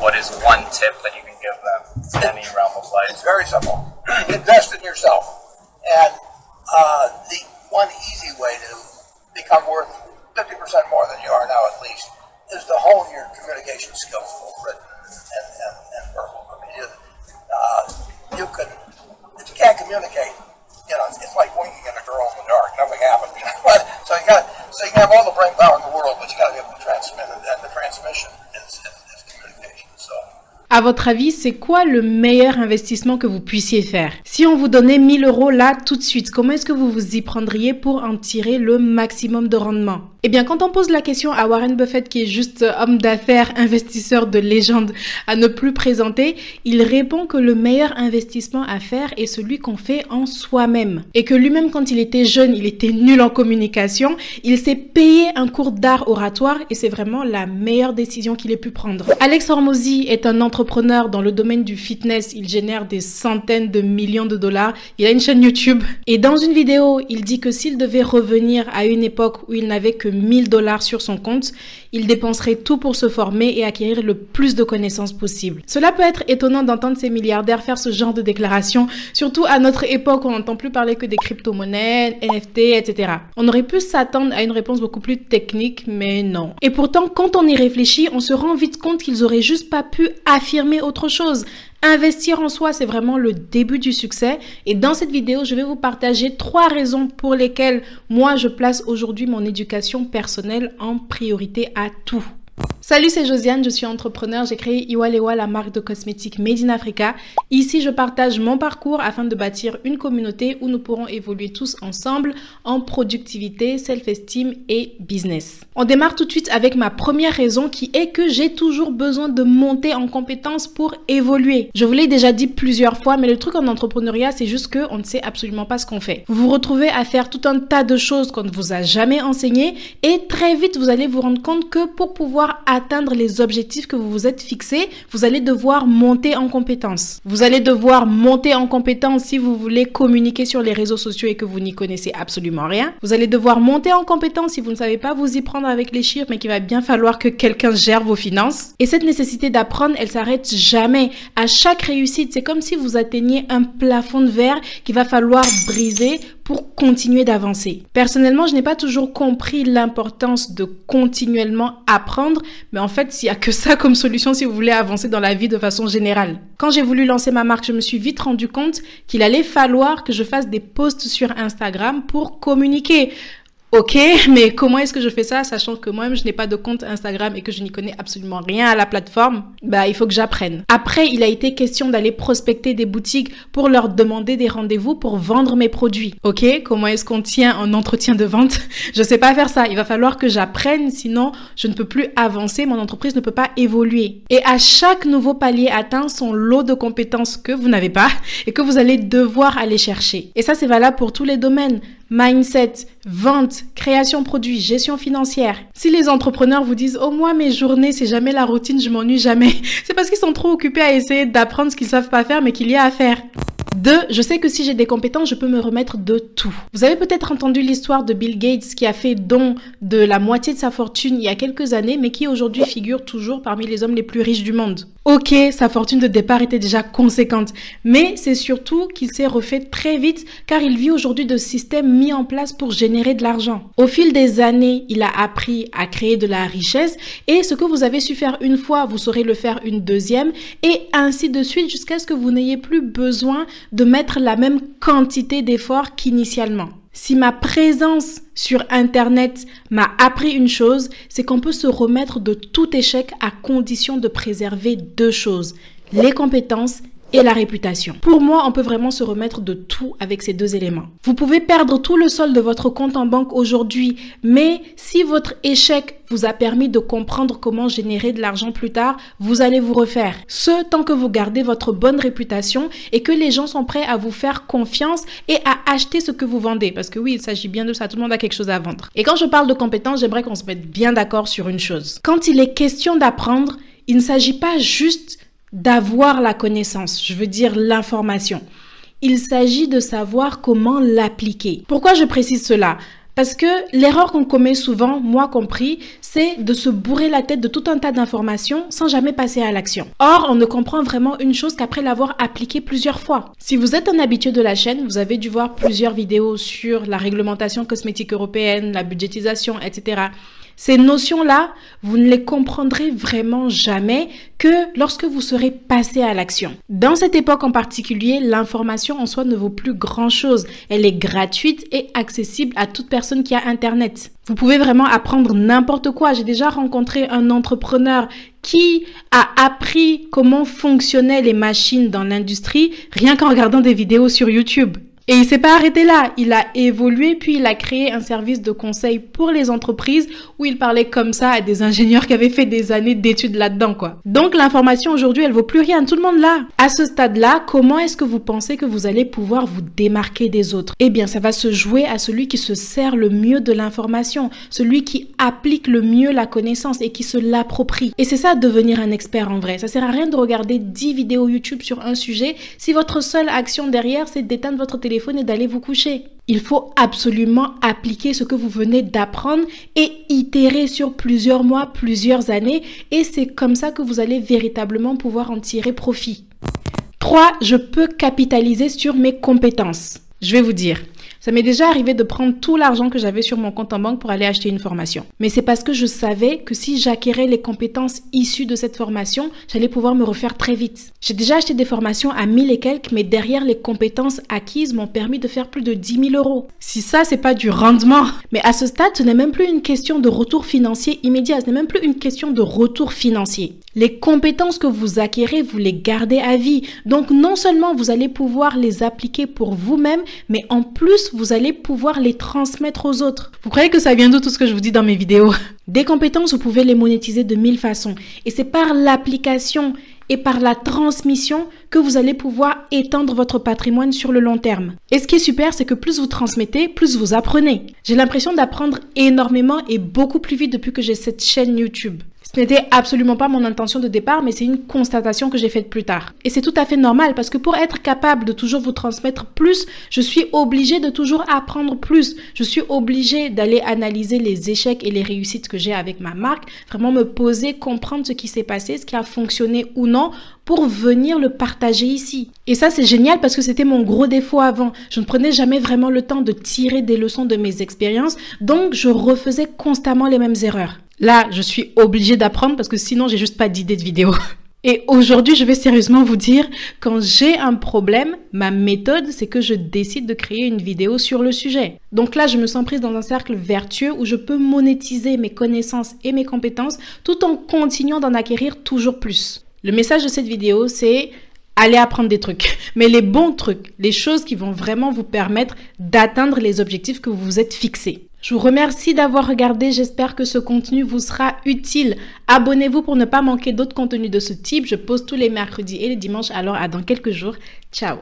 what is one tip that you can give them in any realm of life? It's very simple. Invest in yourself. And the one easy way to become worth 50% more than you are now at least is to hone your communication skills, both written and verbal. I mean, you can, if you can't communicate, you know, it's like winking at a girl in the dark. Nothing happens. You know? So you can have all the brain power in the world, but you got to be able to transmit it, and the transmission is communication. So. À votre avis, c'est quoi le meilleur investissement que vous puissiez faire? Si on vous donnait 1000 € là tout de suite, comment est-ce que vous vous y prendriez pour en tirer le maximum de rendement? Eh bien, quand on pose la question à Warren Buffett, qui est juste homme d'affaires, investisseur de légende à ne plus présenter, il répond que le meilleur investissement à faire est celui qu'on fait en soi-même. Et que lui-même, quand il était jeune, il était nul en communication, il s'est payé un cours d'art oratoire et c'est vraiment la meilleure décision qu'il ait pu prendre. Alex Hormozi est un entrepreneur dans le domaine du fitness. Il génère des centaines de millions de dollars. Il a une chaîne YouTube. Et dans une vidéo, il dit que s'il devait revenir à une époque où il n'avait que 1000 $ sur son compte, il dépenserait tout pour se former et acquérir le plus de connaissances possible. Cela peut être étonnant d'entendre ces milliardaires faire ce genre de déclaration, surtout à notre époque où on n'entend plus parler que des crypto-monnaies, NFT, etc. On aurait pu s'attendre à une réponse beaucoup plus technique, mais non. Et pourtant, quand on y réfléchit, on se rend vite compte qu'ils auraient juste pas pu affirmer autre chose. Investir en soi, c'est vraiment le début du succès. Et dans cette vidéo, je vais vous partager 3 raisons pour lesquelles moi, je place aujourd'hui mon éducation personnelle en priorité à tout. Salut, c'est Josiane, je suis entrepreneur, j'ai créé Iwalewa, la marque de cosmétiques Made in Africa. Ici, je partage mon parcours afin de bâtir une communauté où nous pourrons évoluer tous ensemble en productivité, self-esteem et business. On démarre tout de suite avec ma première raison qui est que j'ai toujours besoin de monter en compétences pour évoluer. Je vous l'ai déjà dit plusieurs fois, mais le truc en entrepreneuriat, c'est juste qu'on ne sait absolument pas ce qu'on fait. Vous vous retrouvez à faire tout un tas de choses qu'on ne vous a jamais enseignées et très vite, vous allez vous rendre compte que pour pouvoir atteindre les objectifs que vous vous êtes fixés, vous allez devoir monter en compétences. Vous allez devoir monter en compétences si vous voulez communiquer sur les réseaux sociaux et que vous n'y connaissez absolument rien. Vous allez devoir monter en compétences si vous ne savez pas vous y prendre avec les chiffres, mais qu'il va bien falloir que quelqu'un gère vos finances. Et cette nécessité d'apprendre, elle s'arrête jamais. À chaque réussite, c'est comme si vous atteigniez un plafond de verre qu'il va falloir briser pour continuer d'avancer. Personnellement, je n'ai pas toujours compris l'importance de continuellement apprendre, mais en fait, il n'y a que ça comme solution si vous voulez avancer dans la vie de façon générale. Quand j'ai voulu lancer ma marque, je me suis vite rendu compte qu'il allait falloir que je fasse des posts sur Instagram pour communiquer. Ok, mais comment est-ce que je fais ça, sachant que moi-même, je n'ai pas de compte Instagram et que je n'y connais absolument rien à la plateforme? Bah, il faut que j'apprenne. Après, il a été question d'aller prospecter des boutiques pour leur demander des rendez-vous pour vendre mes produits. Ok, comment est-ce qu'on tient un entretien de vente? Je sais pas faire ça. Il va falloir que j'apprenne, sinon je ne peux plus avancer, mon entreprise ne peut pas évoluer. Et à chaque nouveau palier atteint, son lot de compétences que vous n'avez pas et que vous allez devoir aller chercher. Et ça, c'est valable pour tous les domaines. Mindset, vente, création produit, gestion financière. Si les entrepreneurs vous disent « Oh, moi, mes journées, c'est jamais la routine, je m'ennuie jamais », c'est parce qu'ils sont trop occupés à essayer d'apprendre ce qu'ils savent pas faire, mais qu'il y a à faire. 2, je sais que si j'ai des compétences, je peux me remettre de tout. Vous avez peut-être entendu l'histoire de Bill Gates qui a fait don de la moitié de sa fortune il y a quelques années, mais qui aujourd'hui figure toujours parmi les hommes les plus riches du monde. Ok, sa fortune de départ était déjà conséquente, mais c'est surtout qu'il s'est refait très vite car il vit aujourd'hui de systèmes mis en place pour générer de l'argent. Au fil des années, il a appris à créer de la richesse et ce que vous avez su faire une fois, vous saurez le faire une deuxième et ainsi de suite jusqu'à ce que vous n'ayez plus besoin de mettre la même quantité d'efforts qu'initialement. Si ma présence sur Internet m'a appris une chose, c'est qu'on peut se remettre de tout échec à condition de préserver 2 choses, les compétences et la réputation. Pour moi, on peut vraiment se remettre de tout avec ces 2 éléments. Vous pouvez perdre tout le solde de votre compte en banque aujourd'hui, mais si votre échec vous a permis de comprendre comment générer de l'argent plus tard, vous allez vous refaire. Ce, tant que vous gardez votre bonne réputation et que les gens sont prêts à vous faire confiance et à acheter ce que vous vendez. Parce que oui, il s'agit bien de ça, tout le monde a quelque chose à vendre. Et quand je parle de compétences, j'aimerais qu'on se mette bien d'accord sur une chose. Quand il est question d'apprendre, il ne s'agit pas juste d'avoir la connaissance, je veux dire l'information. Il s'agit de savoir comment l'appliquer. Pourquoi je précise cela? Parce que l'erreur qu'on commet souvent, moi compris, c'est de se bourrer la tête de tout un tas d'informations sans jamais passer à l'action. Or, on ne comprend vraiment une chose qu'après l'avoir appliquée plusieurs fois. Si vous êtes un habitué de la chaîne, vous avez dû voir plusieurs vidéos sur la réglementation cosmétique européenne, la budgétisation, etc. Ces notions-là, vous ne les comprendrez vraiment jamais que lorsque vous serez passé à l'action. Dans cette époque en particulier, l'information en soi ne vaut plus grand-chose. Elle est gratuite et accessible à toute personne qui a Internet. Vous pouvez vraiment apprendre n'importe quoi. J'ai déjà rencontré un entrepreneur qui a appris comment fonctionnaient les machines dans l'industrie rien qu'en regardant des vidéos sur YouTube. Et il s'est pas arrêté là, il a évolué puis il a créé un service de conseil pour les entreprises où il parlait comme ça à des ingénieurs qui avaient fait des années d'études là-dedans quoi. Donc l'information aujourd'hui elle vaut plus rien, tout le monde l'a. À ce stade-là, comment est-ce que vous pensez que vous allez pouvoir vous démarquer des autres? Eh bien ça va se jouer à celui qui se sert le mieux de l'information, celui qui applique le mieux la connaissance et qui se l'approprie. Et c'est ça devenir un expert en vrai. Ça sert à rien de regarder 10 vidéos YouTube sur un sujet si votre seule action derrière c'est d'éteindre votre téléphone et d'aller vous coucher. Il faut absolument appliquer ce que vous venez d'apprendre et itérer sur plusieurs mois, plusieurs années et c'est comme ça que vous allez véritablement pouvoir en tirer profit. 3. Je peux capitaliser sur mes compétences. Je vais vous dire. Ça m'est déjà arrivé de prendre tout l'argent que j'avais sur mon compte en banque pour aller acheter une formation. Mais c'est parce que je savais que si j'acquérais les compétences issues de cette formation, j'allais pouvoir me refaire très vite. J'ai déjà acheté des formations à 1000 et quelques, mais derrière les compétences acquises m'ont permis de faire plus de 10 000 euros. Si ça, c'est pas du rendement. Mais à ce stade, ce n'est même plus une question de retour financier immédiat. Ce n'est même plus une question de retour financier. Les compétences que vous acquérez, vous les gardez à vie. Donc non seulement vous allez pouvoir les appliquer pour vous-même, mais en plus, vous allez pouvoir les transmettre aux autres. Vous croyez que ça vient d'où tout ce que je vous dis dans mes vidéos? Des compétences, vous pouvez les monétiser de 1000 façons. Et c'est par l'application et par la transmission que vous allez pouvoir étendre votre patrimoine sur le long terme. Et ce qui est super, c'est que plus vous transmettez, plus vous apprenez. J'ai l'impression d'apprendre énormément et beaucoup plus vite depuis que j'ai cette chaîne YouTube. Ce n'était absolument pas mon intention de départ, mais c'est une constatation que j'ai faite plus tard. Et c'est tout à fait normal parce que pour être capable de toujours vous transmettre plus, je suis obligée de toujours apprendre plus. Je suis obligée d'aller analyser les échecs et les réussites que j'ai avec ma marque, vraiment me poser, comprendre ce qui s'est passé, ce qui a fonctionné ou non, pour venir le partager ici. Et ça, c'est génial parce que c'était mon gros défaut avant. Je ne prenais jamais vraiment le temps de tirer des leçons de mes expériences, donc je refaisais constamment les mêmes erreurs. Là, je suis obligée d'apprendre parce que sinon, j'ai juste pas d'idée de vidéo. Et aujourd'hui, je vais sérieusement vous dire, quand j'ai un problème, ma méthode, c'est que je décide de créer une vidéo sur le sujet. Donc là, je me sens prise dans un cercle vertueux où je peux monétiser mes connaissances et mes compétences tout en continuant d'en acquérir toujours plus. Le message de cette vidéo, c'est allez apprendre des trucs, mais les bons trucs, les choses qui vont vraiment vous permettre d'atteindre les objectifs que vous vous êtes fixés. Je vous remercie d'avoir regardé, j'espère que ce contenu vous sera utile. Abonnez-vous pour ne pas manquer d'autres contenus de ce type. Je poste tous les mercredis et les dimanches, alors à dans quelques jours. Ciao!